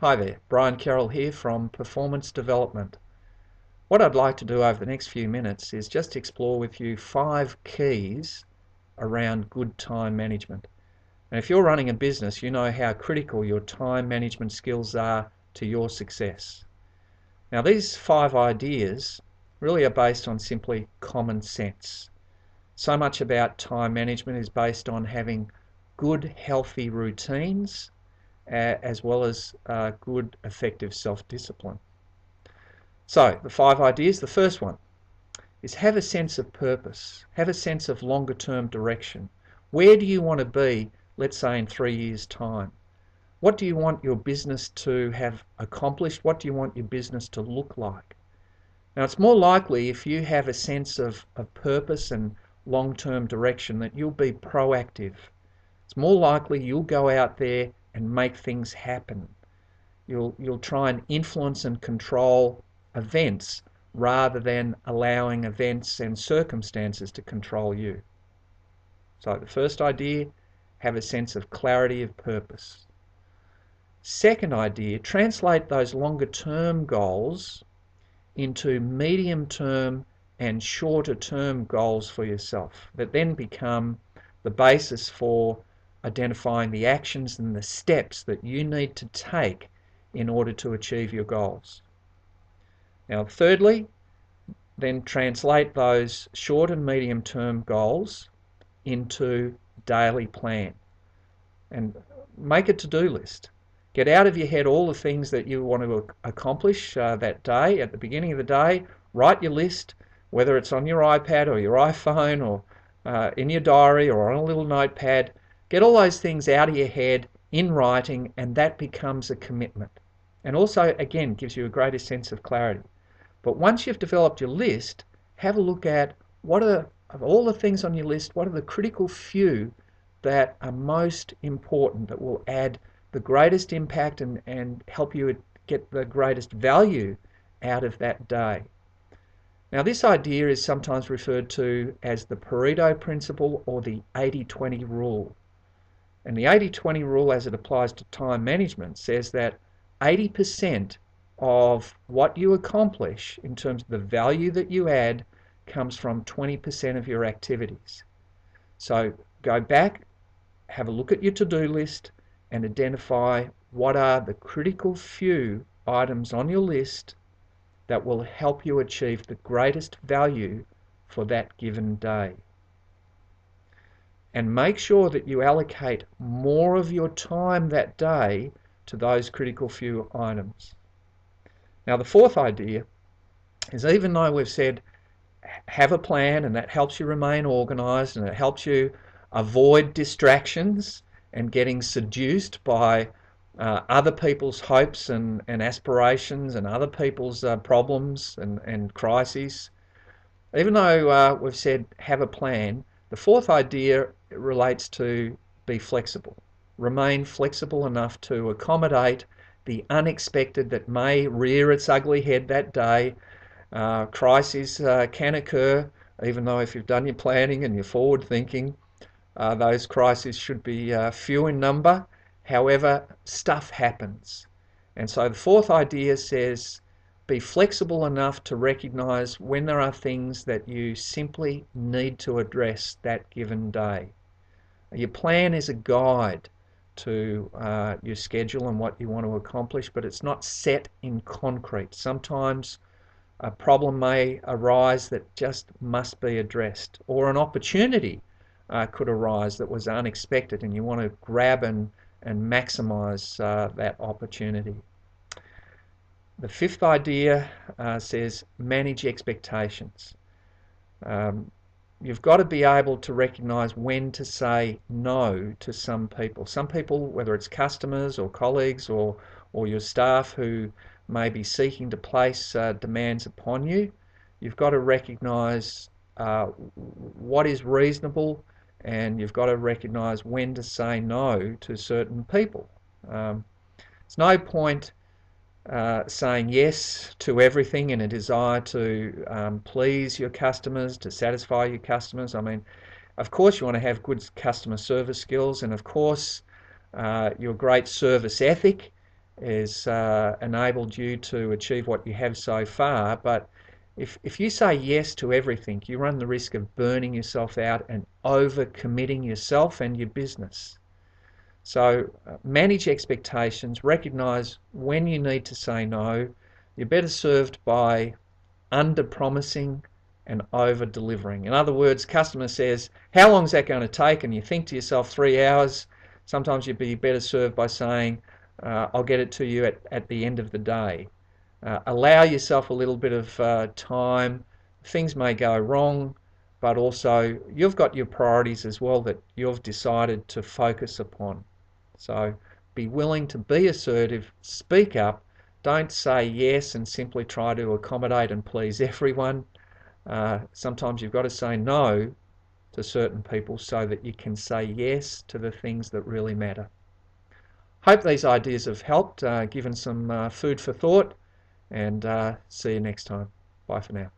Hi there, Brian Carroll here from Performance Development. What I'd like to do over the next few minutes is just explore with you 5 keys around good time management. And if you're running a business, you know how critical your time management skills are to your success. Now, these 5 ideas really are based on simply common sense. So much about time management is based on having good, healthy routines as well as good, effective self-discipline. So, the 5 ideas. The first one is have a sense of purpose, have a sense of longer term direction. Where do you want to be, let's say in 3 years' time? What do you want your business to have accomplished? What do you want your business to look like? Now, it's more likely if you have a sense of purpose and long term direction that you'll be proactive. It's more likely you'll go out there and make things happen. You'll try and influence and control events rather than allowing events and circumstances to control you. So the first idea, have a sense of clarity of purpose. Second idea, translate those longer term goals into medium term and shorter term goals for yourself that then become the basis for identifying the actions and the steps that you need to take in order to achieve your goals. Now, thirdly, then translate those short and medium term goals into daily plan and make a to-do list. Get out of your head all the things that you want to accomplish that day. At the beginning of the day, write your list, whether it's on your iPad or your iPhone or in your diary or on a little notepad. Get all those things out of your head in writing, and that becomes a commitment. And also, again, gives you a greater sense of clarity. But once you've developed your list, have a look at of all the things on your list, what are the critical few that are most important, that will add the greatest impact and help you get the greatest value out of that day. Now, this idea is sometimes referred to as the Pareto principle or the 80-20 rule. And the 80-20 rule, as it applies to time management, says that 80% of what you accomplish in terms of the value that you add comes from 20% of your activities. So go back, have a look at your to-do list and identify what are the critical few items on your list that will help you achieve the greatest value for that given day. And make sure that you allocate more of your time that day to those critical few items. Now, the fourth idea is, even though we've said have a plan and that helps you remain organized and it helps you avoid distractions and getting seduced by other people's hopes and aspirations and other people's problems and crises, even though we've said have a plan, the fourth idea relates to be flexible. Remain flexible enough to accommodate the unexpected that may rear its ugly head that day. Crises can occur, even though if you've done your planning and your forward thinking, those crises should be few in number. However, stuff happens. And so the fourth idea says be flexible enough to recognize when there are things that you simply need to address that given day. Your plan is a guide to your schedule and what you want to accomplish, but it's not set in concrete. Sometimes a problem may arise that just must be addressed, or an opportunity could arise that was unexpected and you want to grab and maximize that opportunity. The fifth idea says manage expectations. You've got to be able to recognize when to say no to some people. Some people, whether it's customers or colleagues or your staff who may be seeking to place demands upon you, you've got to recognize what is reasonable, and you've got to recognize when to say no to certain people. It's no point saying yes to everything in a desire to please your customers, to satisfy your customers. I mean, of course you want to have good customer service skills, and of course your great service ethic has enabled you to achieve what you have so far. But if you say yes to everything, you run the risk of burning yourself out and over-committing yourself and your business. So manage expectations, recognise when you need to say no. You're better served by under-promising and over-delivering. In other words, customer says, how long is that going to take? And you think to yourself, 3 hours. Sometimes you'd be better served by saying, I'll get it to you at the end of the day. Allow yourself a little bit of time. Things may go wrong, but also you've got your priorities as well that you've decided to focus upon. So be willing to be assertive, speak up. Don't say yes and simply try to accommodate and please everyone. Sometimes you've got to say no to certain people so that you can say yes to the things that really matter. Hope these ideas have helped, given some food for thought, and see you next time. Bye for now.